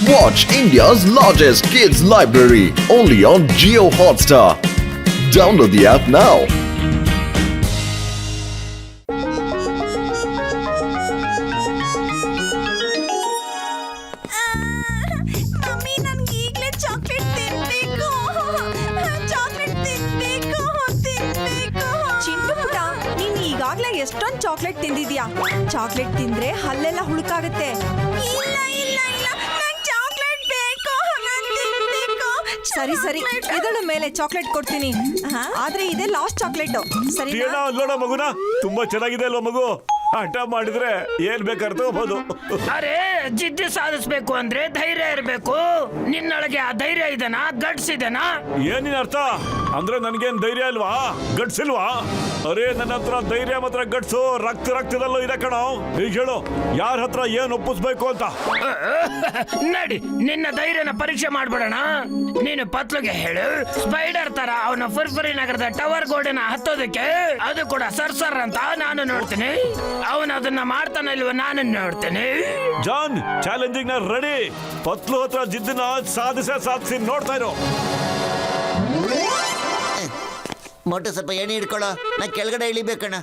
Watch India's largest kids library only on Jio Hotstar. Download the app now. Mummy ನನ್ಗೆ ಈಗಲೇ chocolate ತಿನ್ಬೇಕು. ಚಿಂಟು ಪುಟ್ಟ, ನೀನ್ ಈಗಾಗ್ಲೇ ಎಷ್ಟೊಂದು ಚಾಕ್ಲೇಟ್ ತಿಂದಿದ್ಯಾ? ಚಾಕ್ಲೇಟ್ ತಿಂದ್ರೆ ಹಲ್ಲೆಲ್ಲ ಹುಳುಕಾಗುತ್ತೆ. ಇಲ್ಲ ಇಲ್ಲ ಇಲ್ಲ, ನಂಗೆ ಚಾಕ್ಲೇಟ್ ಬೇಕು, ನಾನು ತಿನ್ಬೇಕು. ಸರಿ ಸರಿ, ಇದಳ ಮೇಲೆ ಚಾಕ್ಲೇಟ್ ಕೊಡ್ತೀನಿ. ಆದ್ರೆ ಇದೇ ಲಾಸ್ಟ್ ಚಾಕ್ಲೇಟ್. ಸರಿ ನೋಡ ಮಗುನ, ತುಂಬಾ ಚೆನ್ನಾಗಿದೆ ಅಲ್ವಾ ಮಗು? ಹಠ ಮಾಡಿದ್ರೆ ಏನ್ ಬೇಕಾದ್ರೆ ತಗೋಬಹುದು. ಅರೆ, ಜಿದ್ದಿ ಸಾಧಿಸ್ಬೇಕು ಅಂದ್ರೆ ಧೈರ್ಯ ಇರ್ಬೇಕು. ನಿನ್ನೊಳಗೆ ಆ ಧೈರ್ಯ ಇದೆನಾ? ಗಟ್ಸ್ ಇದೆನಾ? ಏನಿನ ಅರ್ಥ ಅಂದ್ರೆ ನನ್ಗೇನ್ ಧೈರ್ಯ ಇಲ್ವಾ, ಗಟ್ಸ್ ಇಲ್ವಾ? ಅರೆ, ನನ್ನ ಹತ್ರ ಧೈರ್ಯ ಮಾತ್ರ ಗಟ್ಸು ರಕ್ತದಲ್ಲೂ ಇದೆ ಕಣೋ. ಈಗ ಹೇಳು, ಯಾರ ಹತ್ರ ಏನ್ ಒಪ್ಪಿಸ್ಬೇಕು ಅಂತ. ನಡಿ, ನಿನ್ನ ಧೈರ್ಯನ ಪರೀಕ್ಷೆ ಮಾಡ್ಬಿಡೋಣ. ನೀನು ಪತ್ಲುಗೆ ಹೇಳು, ಸ್ಪೈಡರ್ ತರ ಅವನ ಫುರ್ಫುರಿ ನಗರದ ಟವರ್ ಗೋಡೆನ ಹತ್ತೋದಕ್ಕೆ. ಅದು ಕೂಡ ಸರ್ಸರ್ ಅಂತ ನಾನು ನೋಡ್ತೀನಿ. ಅವನು ಅದನ್ನ ಮಾಡ್ತಾನ ಇಲ್ವ ನಾನು ನೋಡ್ತೇನೆ. ಜಾನ್, ಚಾಲೆಂಜಿಂಗ್ ನ ರೆಡಿ. ಪತ್ಲು ಹತ್ರ ಜಿದ್ದನ್ನ ಸಾಧಿಸಿ ನೋಡ್ತಾ ಇರೋ. ಮೊಟ್ಟೆ ಸ್ವಲ್ಪ ಎಣ್ಣೆ ಹಿಡ್ಕೊಳ್ಳೋ, ನಾ ಕೆಳಗಡೆ ಇಳಿಬೇಕಣ್ಣ.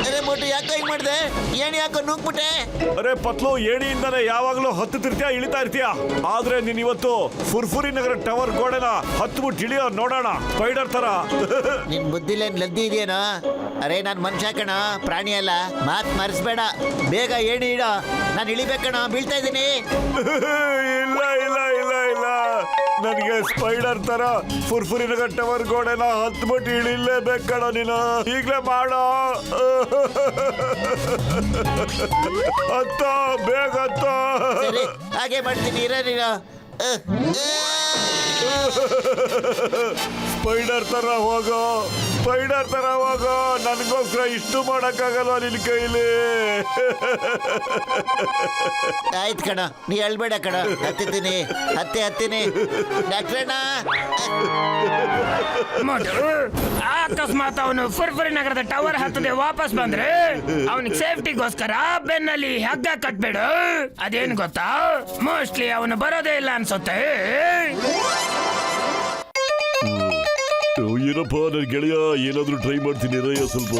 ಅರೆ ಮೊಟ್ಟೆ ಯಾಕೆ ಹಿಂಗ್ ಮಾಡಿದೆ? ಏಣಿ ಯಾಕೋ ನುಗ್ಬಿಟ್ಟೆ? ಅರೆ ಪತ್ಲು, ಏಣಿಯಿಂದಾನೆ ಯಾವಾಗ್ಲೂ ಹತ್ತುತ್ತಿರ್ತೀಯ, ಇಳಿತಾ ಇರ್ತೀಯ. ಆದ್ರೆ ನೀನ್ ಇವತ್ತು ಫುರ್ಫುರಿ ನಗರ ಟವರ್ ಗೋಡೆನ ಹತ್ಬಿಟ್ಟು ಇಳಿಯೋ ನೋಡೋಣ, ಸ್ಪೈಡರ್ ತರ. ನಿನ್ ಬುದ್ಧಿಲೇನ್ ಲದ್ದಿ ಇದೆಯೇನೋ? ಅರೆ, ನಾನ್ ಮನುಷ್ಯ ಕಣ, ಪ್ರಾಣಿ ಅಲ್ಲ. ಮಾತ್ ಮರೆಸ್ಬೇಡ, ಬೇಗ ಏಣಿ ಇಡ, ನಾನು ಇಳಿಬೇಕಣ, ಬೀಳ್ತಾ ಇದ್ದೀನಿ. ಇಲ್ಲ ಇಲ್ಲ ಇಲ್ಲ ಇಲ್ಲ, ನನಗೆ ಸ್ಪೈಡರ್ ತರ ಫುರ್ಫುರಿ ನಗರ ಟವರ್ ಗೋಡೆನ ಹತ್ಬಿಟ್ಟು ಇಳಿಲೇಬೇಕಣ. ನೀನು ಈಗ್ಲೇ ಮಾಡೋ. ಹತ್ತ, ಬೇಗ ಹತ್ತ. ಸರಿ, ಹಾಗೆ ಮಾಡ್ತೀನಿ, ಇರ ನೀನು. ಸ್ಪೈಡರ್ ತರ ಹೋಗೋ, ಸ್ಪೈಡರ್ ತರ ಹೋಗೋ. ನನಗೋಸ್ಕರ ಇಷ್ಟು ಮಾಡಕ್ಕಾಗಲ್ಲ ನಿನ್ ಕೈಲಿ. ಆಯ್ತು ಕಣ, ನೀ ಹೇಳ್ಬೇಡ ಕಣ, ಹತ್ತಿದ್ದೀನಿ, ಹತ್ತೀನಿ. ಡಾಕ್ಟ್ರಣ್ಣ, ಅಕಸ್ಮಾತ್ ಅವನು ಫುರ್ಫುರಿ ನಗರದ ಟವರ್ ಹತ್ತದೆ ವಾಪಸ್ ಬಂದ್ರೆ ಅವನಿಗೆ ಸೇಫ್ಟಿಗೋಸ್ಕರ ಬೆನ್ನಲ್ಲಿ ಹಗ್ಗ ಕಟ್ಬೇಡು. ಅದೇನು ಗೊತ್ತಾ, ಮೋಸ್ಟ್ಲಿ ಅವನು ಬರೋದೇ ಇಲ್ಲ ಅನ್ಸುತ್ತೆ. ಏನಪ್ಪ ನನ್ನ ಗೆಳೆಯ, ಏನಾದ್ರೂ ಟ್ರೈ ಮಾಡ್ತೀನಿ ರಯ್ಯ. ಸ್ವಲ್ಪ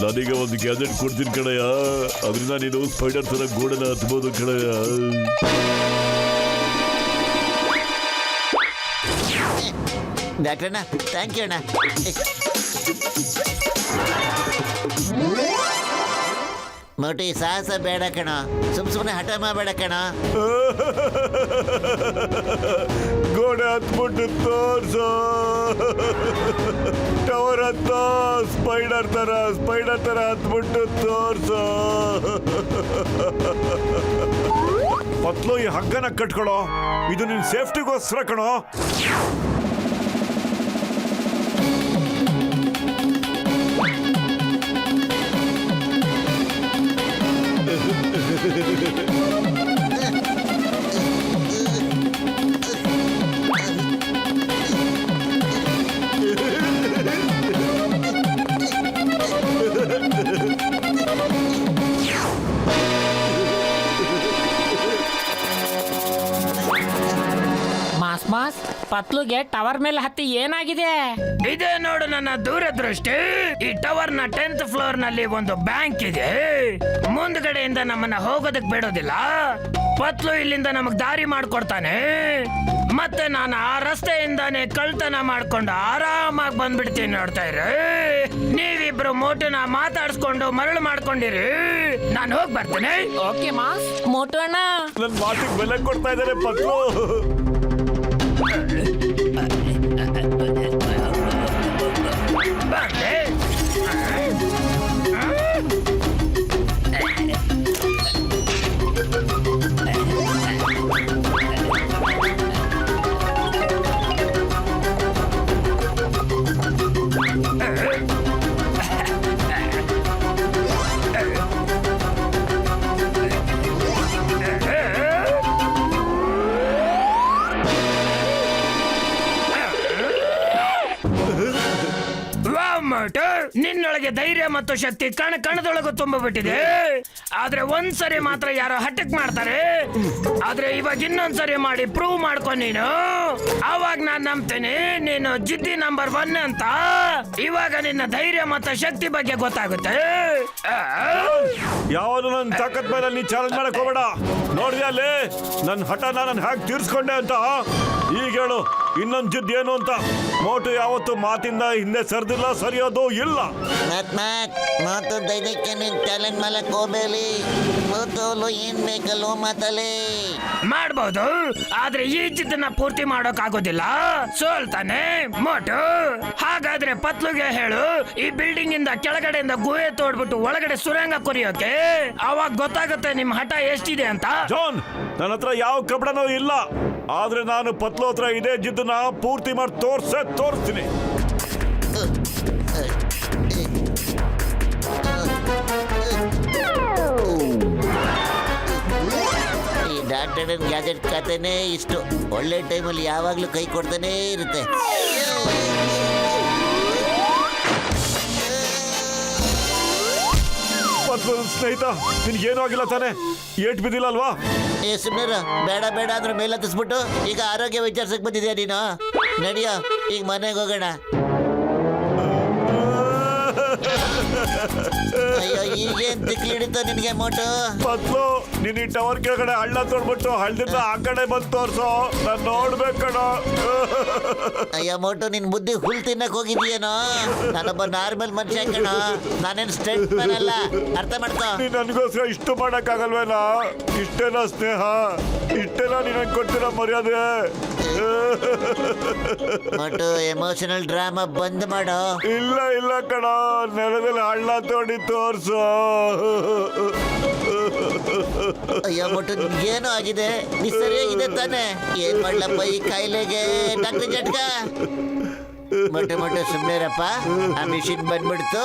ನಾನೀಗ ಒಂದು ಗ್ಯಾಜೆಟ್ ಕೊಡ್ತೀನಿ ಕಣಯ್ಯ, ಅದರಿಂದ ನೀನು ಸ್ಪೈಡರ್ ತರ ಗೋಡೆನ ಹತ್ಬೋದು ಕಣಯ್ಯ. ಡಾಕ್ಟ್ರಣ್ಣ, ಥ್ಯಾಂಕ್ ಯು ಅಣ್ಣ. ಮೋಟಿ, ಸಾಹಸ ಬೇಡ ಕಣ, ಸುಮ್ಮನೆ ಹಠ ಮಾಡಬೇಡ ಕಣ. ಗೋಡೆ ಹತ್ಬಿಟ್ಟು ತೋರ್ಸು, ಟವರ್ ಹತ್ತ, ಸ್ಪೈಡರ್ ತರ ಹತ್ಬಿಟ್ಟು ತೋರ್ಸು. ಪತ್ಲು, ಈ ಹಗ್ಗನ ಕಟ್ಕೊಳೋ, ಇದು ನಿನ್ ಸೇಫ್ಟಿಗೋಸ್ಕರ ಕಣೋ. ಮಾಸ್, ಪತ್ಲುಗೆ ಟವರ್ ಮೇಲೆ ಹತ್ತಿ ಏನಾಗಿದೆ? ಇದೇ ನೋಡು ನನ್ನ ದೂರದೃಷ್ಟಿ. ಈ ಟವರ್ ನ 10th ಫ್ಲೋರ್ ನಲ್ಲಿ ಒಂದು ಬ್ಯಾಂಕ್ ಇದೆ. ಮುಂದ್ಗಡೆಯಿಂದ ನಮ್ಮನ್ನ ಹೋಗೋದಕ್ ಬಿಡೋದಿಲ್ಲ. ಪತ್ಲು ಇಲ್ಲಿಂದ ನಮಗ್ ದಾರಿ ಮಾಡ್ಕೊಡ್ತಾನೆ. ಮತ್ತೆ ನಾನು ಆ ರಸ್ತೆಯಿಂದಾನೆ ಕಳ್ತನ ಮಾಡ್ಕೊಂಡು ಆರಾಮಾಗಿ ಬಂದ್ಬಿಡ್ತೀನಿ. ನೋಡ್ತಾ ಇರಿ, ನೀವಿಬ್ರು ಮೋಟುನ ಮಾತಾಡ್ಸ್ಕೊಂಡು ಮರಳು ಮಾಡ್ಕೊಂಡಿರಿ. ನಾನು ಹೋಗಿ ಬರ್ತೇನೆ. Okay mass. ಮೋಟು ಅಣ್ಣ, ನನ್ ಮಾತಿಗೆ ಬೆಲೆ ಕೊಡ್ತಾ ಇದ್ದಾರೆ ಪತ್ಲು. ಬಂದೆ. ನನಗೆ ಧೈರ್ಯ ಮತ್ತು ಶಕ್ತಿ ಕಣದೊಳಗೂ ತುಂಬಿಬಿಟ್ಟಿದೆ. ಆದ್ರೆ ಒಂದ್ಸರಿ ಮಾತ್ರ ಯಾರೋ ಹಠಕ್ ಮಾಡ್ತಾರೆ. ಆದ್ರೆ ಇವಾಗ ಇನ್ನೊಂದ್ಸರಿ ಮಾಡಿ ಪ್ರೂವ್ ಮಾಡ್ಕೊ ನೀನು. ಅವಾಗ ನಾನ್ ನಂಬ್ತೀನಿ ನೀನು ಜಿದ್ದಿ ನಂಬರ್ 1 ಅಂತ. ಇವಾಗ ನಿನ್ನ ಧೈರ್ಯ ಮತ್ತು ಶಕ್ತಿ ಬಗ್ಗೆ ಗೊತ್ತಾಗುತ್ತೆ. ಯಾವಾಗಲೂ ನನ್ನ ತಾಕತ್ ಮೇಲೆ ನೀ ಚಾಲೆಂಜ್ ಮಾಡಕ್ ಹೋಗ್ಬೇಡ. ನೋಡಿದೆ ಅಲ್ಲಿ ನನ್ನ ಹಠನ ನಾನು ಹ್ಯಾಕ್ ತೀರ್ಸ್ಕೊಂಡೆ ಅಂತ. ಈಗ ಹೇಳು ಇನ್ನೊಂದು ಜಿದ್ದು ಏನು ಅಂತ. ಮೋಟು ಯಾವತ್ತು ಮಾತಿಂದ ಹಿಂದೆ ಸರ್ದಿಲ್ಲ, ಸರಿಯೋದು ಇಲ್ಲ. ಮಾತು ಧೈರ್ಯಕ್ಕೆ ನೀನ್ ಚಾಲೆಂಜ್ ಮಾಡಕ್ ಹೋಗ್ಬೇಡಿ. ಮಾತೋಲು ಏನ್ ಬೇಕಲ್ಲೋ ಮಾತಲ್ಲಿ ಮಾಡ್ಬೋದು, ಆದ್ರೆ ಈ ಜಿದ್ದನ್ನ ಪೂರ್ತಿ ಮಾಡೋಕ್ ಆಗೋದಿಲ್ಲ. ಸೋಲ್ತಾನೆ ಮೋಟು. ಹಾಗಾದ್ರೆ ಪತ್ಲುಗೆ ಹೇಳು ಈ ಬಿಲ್ಡಿಂಗ್ ಇಂದ ಕೆಳಗಡೆಯಿಂದ ಗುಹೆ ತೋಡ್ಬಿಟ್ಟು ಒಳಗಡೆ ಸುರಂಗ ಕೊರಿಯೋಕೆ. ಅವಾಗ ಗೊತ್ತಾಗುತ್ತೆ ನಿಮ್ ಹಠ ಎಷ್ಟಿದೆ ಅಂತ. ಜಾನ್, ನನ್ನ ಹತ್ರ ಯಾವ ಕಪಡನೂ ಇಲ್ಲ. ಆದ್ರೆ ನಾನು ಪತ್ಲು ಹತ್ರ ಇದೇ ಜಿದ್ದನ್ನ ಪೂರ್ತಿ ಮಾಡಿ ತೋರಿಸ್ತೀನಿ. ಈ ಡಾಕ್ಟರ್ ಗ್ಯಾಜೆಟ್ ಕಥೆನೇ ಇಷ್ಟು. ಒಳ್ಳೆ ಟೈಮಲ್ಲಿ ಯಾವಾಗ್ಲೂ ಕೈ ಕೊಡ್ತಾನೆ ಇರುತ್ತೆ. ಪತ್ಲು ಸ್ನೇಹಿತ, ನಿನ್ಗೇನೂ ಆಗಿಲ್ಲ ತಾನೆ? ಏಟ್ ಬಿದ್ದಿಲ್ಲ ಅಲ್ವಾ? ಸುಮ್ಮನೆ ಬೇಡ ಬೇಡ ಅಂದ್ರೆ ಮೇಲೆ ಹತ್ತಿಸ್ಬಿಟ್ಟು ಈಗ ಆರೋಗ್ಯ ವಿಚಾರಿಸಕ್ ಬಂದಿದ್ಯಾ ನೀನು? ನಡಿಯೋ ಈಗ ಮನೆಗೆ ಹೋಗೋಣ. ಅಯ್ಯೋ ಈಗೇನ್ ತಿಕ್ಲಿ ಹಿಡಿತ ನಿನ್ಗೆ ಮೋಟು? ಪತ್ಲು, ನೀನ್ ಈ ಟವರ್ ಕೆಳಗಡೆ ಹಳ್ಳ ತೋಡ್ಬಿಟ್ಟು ಹಳ್ಳದಿಂದ ಆ ಕಡೆ ಬಂದು ತೋರ್ಸೋ. ನಾನ್ ನೋಡ್ಬೇಕು ಕಣ. ಅಯ್ಯೋ ಮೋಟು, ನಿನ್ ಬುದ್ಧಿ ಹುಲ್ ತಿನ್ನಕ್ ಹೋಗಿದ್ಯೇನೋ? ನಾನೊಬ್ಬ ನಾರ್ಮಲ್ ಮನುಷ್ಯ ಕಣ, ನಾನೇನ್ ಸ್ಟಂಟ್ ಮ್ಯಾನ್ ಅಲ್ಲ, ಅರ್ಥ ಮಾಡ್ಕೋ. ನೀನ್ ನನ್ಗೋಸ್ಕರ ಇಷ್ಟು ಮಾಡಕ್ ಆಗಲ್ವೇನಾ? ಇಷ್ಟೇನಾ ಸ್ನೇಹ? ಇಷ್ಟೇನಾ ನೀನ್ ಕೊಡ್ತೀರಾ ಮರ್ಯಾದೆ? ಮೋಟು, ಎಮೋಷನಲ್ ಡ್ರಾಮಾ ಬಂದ್ ಮಾಡೋ. ಇಲ್ಲ ಕಣ, ನೆಲದಲ್ಲಿ ಹಳ್ಳ ತೋಡಿ ತೋರ್ಸು. ಅಯ್ಯೋ ಮೋಟು, ನಿನ್ಗೇನು ಆಗಿದೆ? ನೀ ಸರಿಯಾಗಿದೆ ತಾನೆ? ಏನ್ ಮಾಡ್ಲಪ್ಪ ಈ ಕಾಯಿಲೆಗೆ? ಡಾಕ್ಟರ್ ಜಟ್ಕ ಮೊಟ್ಟೆ ಸುಮ್ಮನೆರಪ್ಪ. ಆ ಮಿಷಿನ್ ಬಂದ್ಬಿಡ್ತು,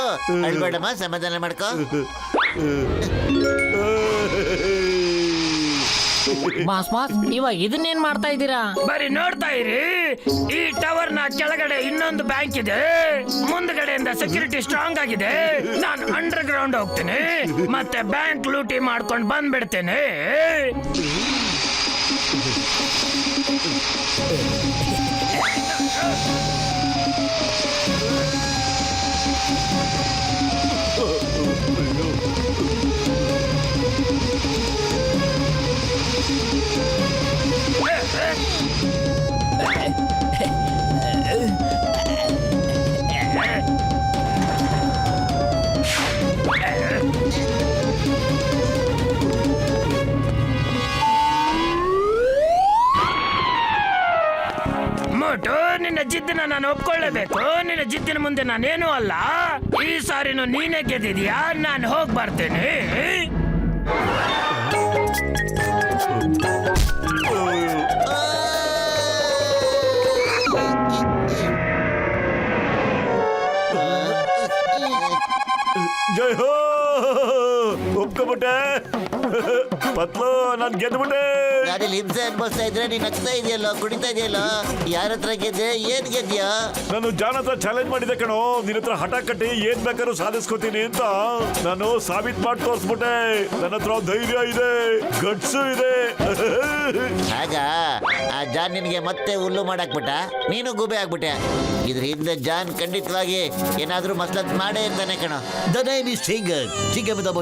ಅಳ್ಬೇಡಮ್ಮ, ಸಮಾಧಾನ ಮಾಡ್ಕೋ. ಬಾಸ್ ಇವಾಗ ಇದನ್ನೇನ್ ಮಾಡ್ತಾ ಇದ್ದೀರಾ? ಬರೀ ನೋಡ್ತಾ ಇರಿ. ಈ ಟವರ್ ನ ಕೆಳಗಡೆ ಇನ್ನೊಂದು ಬ್ಯಾಂಕ್ ಇದೆ. ಮುಂದ್ಗಡೆಯಿಂದ ಸೆಕ್ಯೂರಿಟಿ ಸ್ಟ್ರಾಂಗ್ ಆಗಿದೆ. ನಾನು ಅಂಡರ್ ಗ್ರೌಂಡ್ ಹೋಗ್ತೀನಿ, ಮತ್ತೆ ಬ್ಯಾಂಕ್ ಲೂಟಿ ಮಾಡ್ಕೊಂಡು ಬಂದ್ಬಿಡ್ತೇನೆ. ಮೋಟು, ನಿನ್ನ ಜಿದ್ದನ್ನ ನಾನು ಒಪ್ಕೊಳ್ಳೇಬೇಕು. ನಿನ್ನ ಜಿದ್ದಿನ ಮುಂದೆ ನಾನೇನು ಅಲ್ಲ. ಈ ಸಾರಿನೂ ನೀನೇ ಗೆದ್ದಿದ್ಯಾ. ನಾನು ಹೋಗಿ ಬರ್ತೇನೆ. ಜೈ ಹೋ, ಒಪ್ಕೊಬಿಟ್ಟೆ ಪತ್ಲು, ನಾನು ಗೆದ್ಬಿಟ್ಟೆ. ಗಾಡಿಲಿ ಹಿಂಸೆ ಅನ್ಭವಿಸ್ತಾ ಇದ್ರೆ ನೀನ್ ಹಚ್ತಾ ಇದೆಯಲ್ಲ, ಕುಡಿತಾ ಇದೆಯಲ್ಲ. ಯಾರ ಹತ್ರ ಗೆದ್ದೆ? ಏನ್ ಗೆದ್ಯಾ? ನಾನು ಜಾನ್ ಹತ್ರ ಚಾಲೆಂಜ್ ಮಾಡಿದೆ ಕಣೋ. ನಿನ್ನ ಹತ್ರ ಹಠ ಕಟ್ಟಿ ಏನ್ ಬೇಕಾದ್ರೂ ಸಾಧಿಸ್ಕೋತೀನಿ ಅಂತ ನಾನು ಸಾಬೀತ್ ಮಾಡಿ ತೋರಿಸ್ಬಿಟ್ಟೆ. ನನ್ನ ಹತ್ರ ಧೈರ್ಯ ಇದೆ, ಗಟ್ಸು ಇದೆ. ಆಗ ಆ ಜಾನ್ ನಿನ್ಗೆ ಮತ್ತೆ ಹುಲ್ಲು ಮಾಡಾಕ್ಬಿಟ್ಟ, ನೀನು ಗೂಬೆ ಆಗ್ಬಿಟ್ಟೆ. ಇದ್ರ ಹಿಂದೆ ಜಾನ್ ಖಂಡಿತವಾಗಿ ಏನಾದ್ರೂ ಮಸ್ಲತ್ ಮಾಡೇ ಇರ್ತಾನೆ ಕಣೋ. The name is Chingan. Chingan with the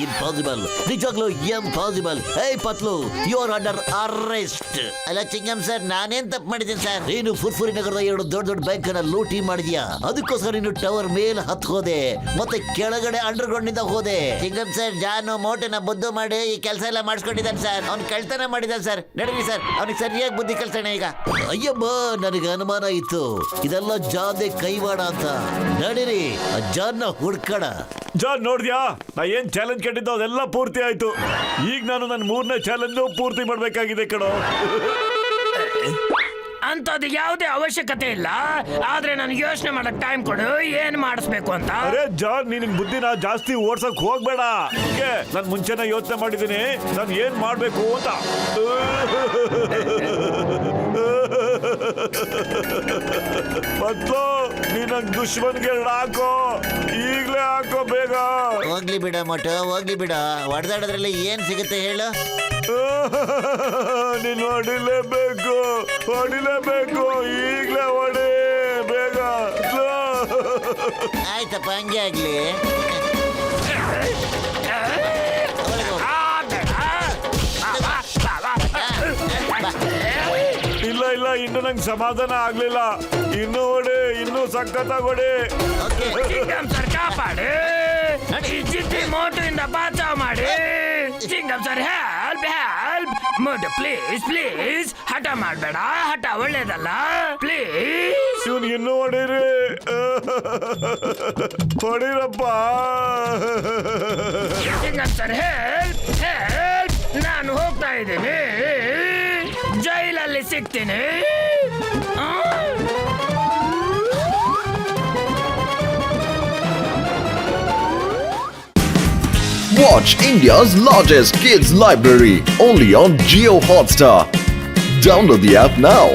impossible. ನಿಜವಾಗ್ಲೂ impossible. Hey ಪತ್ಲು, you are under arrest. ಅಲ್ಲ ಚಿಂಗಂ ಸರ್, ನಾನೇನ್ ತಪ್ಪು ಮಾಡಿದ್ದೀನಿ ಸರ್? ನೀನು ಫುರ್ಫುರಿ ನಗರದ 2 ದೊಡ್ಡ ಬ್ಯಾಂಕ್ ಅನ್ನ ಲೂಟಿ ಮಾಡಿದ್ಯಾ. ಅದಕ್ಕೋಸ್ಕರ ನೀನು ಟವರ್ ಮೇಲೆ ಹತ್ ಹೋದೆ, ಮತ್ತೆ ಕೆಳಗಡೆ ಅಂಡರ್ ಗ್ರೌಂಡ್ ನಿಂದ ಹೋದೆ. ಚಿಂಗಂ ಸರ್, ಜಾನು ಮೋಟನ ಬುದ್ಧು ಮಾಡಿ ಈ ಕೆಲಸ ಎಲ್ಲ ಮಾಡಿಸ್ಕೊಂಡಿದ್ದಾನೆ ಸರ್. ಅವ್ನು ಕಳ್ತನ ಮಾಡಿದ್ದಾನೆ ಸರ್. ನಡೀರಿ ಸರ್, ಅವ್ನಿಗೆ ಸರಿಯಾಗಿ ಬುದ್ಧಿ ಕಲ್ಸೋಣ ಈಗ. ಅಯ್ಯಮ್ಮ, ನನಗೆ ಅನುಮಾನ ಇತ್ತು ಇದೆಲ್ಲ ಜಾನ್ದೆ ಕೈವಾಡ ಅಂತ. ನಡೀರಿ, ಆ ಜಾನ್ನ ಹುಡ್ಕಣ. ಜಾನ್, ನೋಡ್ದ್ಯಾ ನಾ ಏನ್ ಚಾಲೆಂಜ್ ಕಟ್ಟಿದ್ದು ಅದೆಲ್ಲ ಪೂರ್ತಿ ಆಯ್ತು. ಈಗ ನಾನು ನನ್ನ 3ನೇ ಚಾಲೆಂಜ್ ಪೂರ್ತಿ ಮಾಡ್ಬೇಕಾಗಿದೆ ಕಣೋ. ಅಂತದ್ದು ಯಾವುದೇ ಅವಶ್ಯಕತೆ ಇಲ್ಲ. ಆದ್ರೆ ನನಗೆ ಯೋಚನೆ ಮಾಡಕ್ ಟೈಮ್ ಕೊಡು, ಏನ್ ಮಾಡಿಸ್ಬೇಕು ಅಂತ. ಅರೆ ಜಾನ್, ನಿನ್ ಬುದ್ಧಿನ ಜಾಸ್ತಿ ಓಡ್ಸಕ್ ಹೋಗ್ಬೇಡ. ನಾನು ಮುಂಚೆನೆ ಯೋಚನೆ ಮಾಡಿದ್ದೀನಿ ನಾನು ಏನ್ ಮಾಡ್ಬೇಕು ಅಂತ. ಮೊದ್ಲು ನೀನಂಗ್ ದುಶ್ಮನ್ಗೆ ಹಾಕೋ, ಈಗ್ಲೇ ಹಾಕೋ ಬೇಗ. ಹೋಗ್ಲಿ ಬಿಡ ಮೊಟ್ಟು, ಹೋಗ್ಲಿ ಬಿಡ. ಹೊಡೆದಾಡೋದ್ರಲ್ಲಿ ಏನ್ ಸಿಗುತ್ತೆ ಹೇಳು? ನೀನ್ ಹೊಡಿಲೇಬೇಕು, ಹೊಡಿಲೇಬೇಕು, ಈಗ್ಲೇ ಹೊಡಿ ಬೇಗ. ಆಯ್ತಪ್ಪ, ಹಂಗೆ ಆಗ್ಲಿ. ಇಲ್ಲ ಇಲ್ಲ, ಇನ್ನು ನಂಗೆ ಸಮಾಧಾನ ಆಗ್ಲಿಲ್ಲ. ಇನ್ನು ಹೊಡಿ, ಇನ್ನು ಸಖತ್ತಾಗಿ ಹೊಡಿ. ಚಿಂಗಂ ಸರ್ ಕಾಪಾಡಿ, ಈ ಜಿದ್ದಿ ಮೋಟುವಿಂದ ಬಚಾವ್ ಮಾಡಿ. Chingam sir help help. Motu please please, ಹಠ ಮಾಡ್ಬೇಡ, ಹಠ ಒಳ್ಳೇದಲ್ಲ, ಪ್ಲೀಸ್. ಇವ್ನು ಇನ್ನೂ ಹೊಡೀರಿ, ಹೊಡೀರಪ್ಪ. Chingam sir help help. ನಾನು ಹೋಗ್ತಾ ಇದ್ದೀನಿ, ಜೈಲಲ್ಲಿ ಸಿಗ್ತೀನಿ. Watch India's largest kids library only on Geo Hotstar. Download the app now.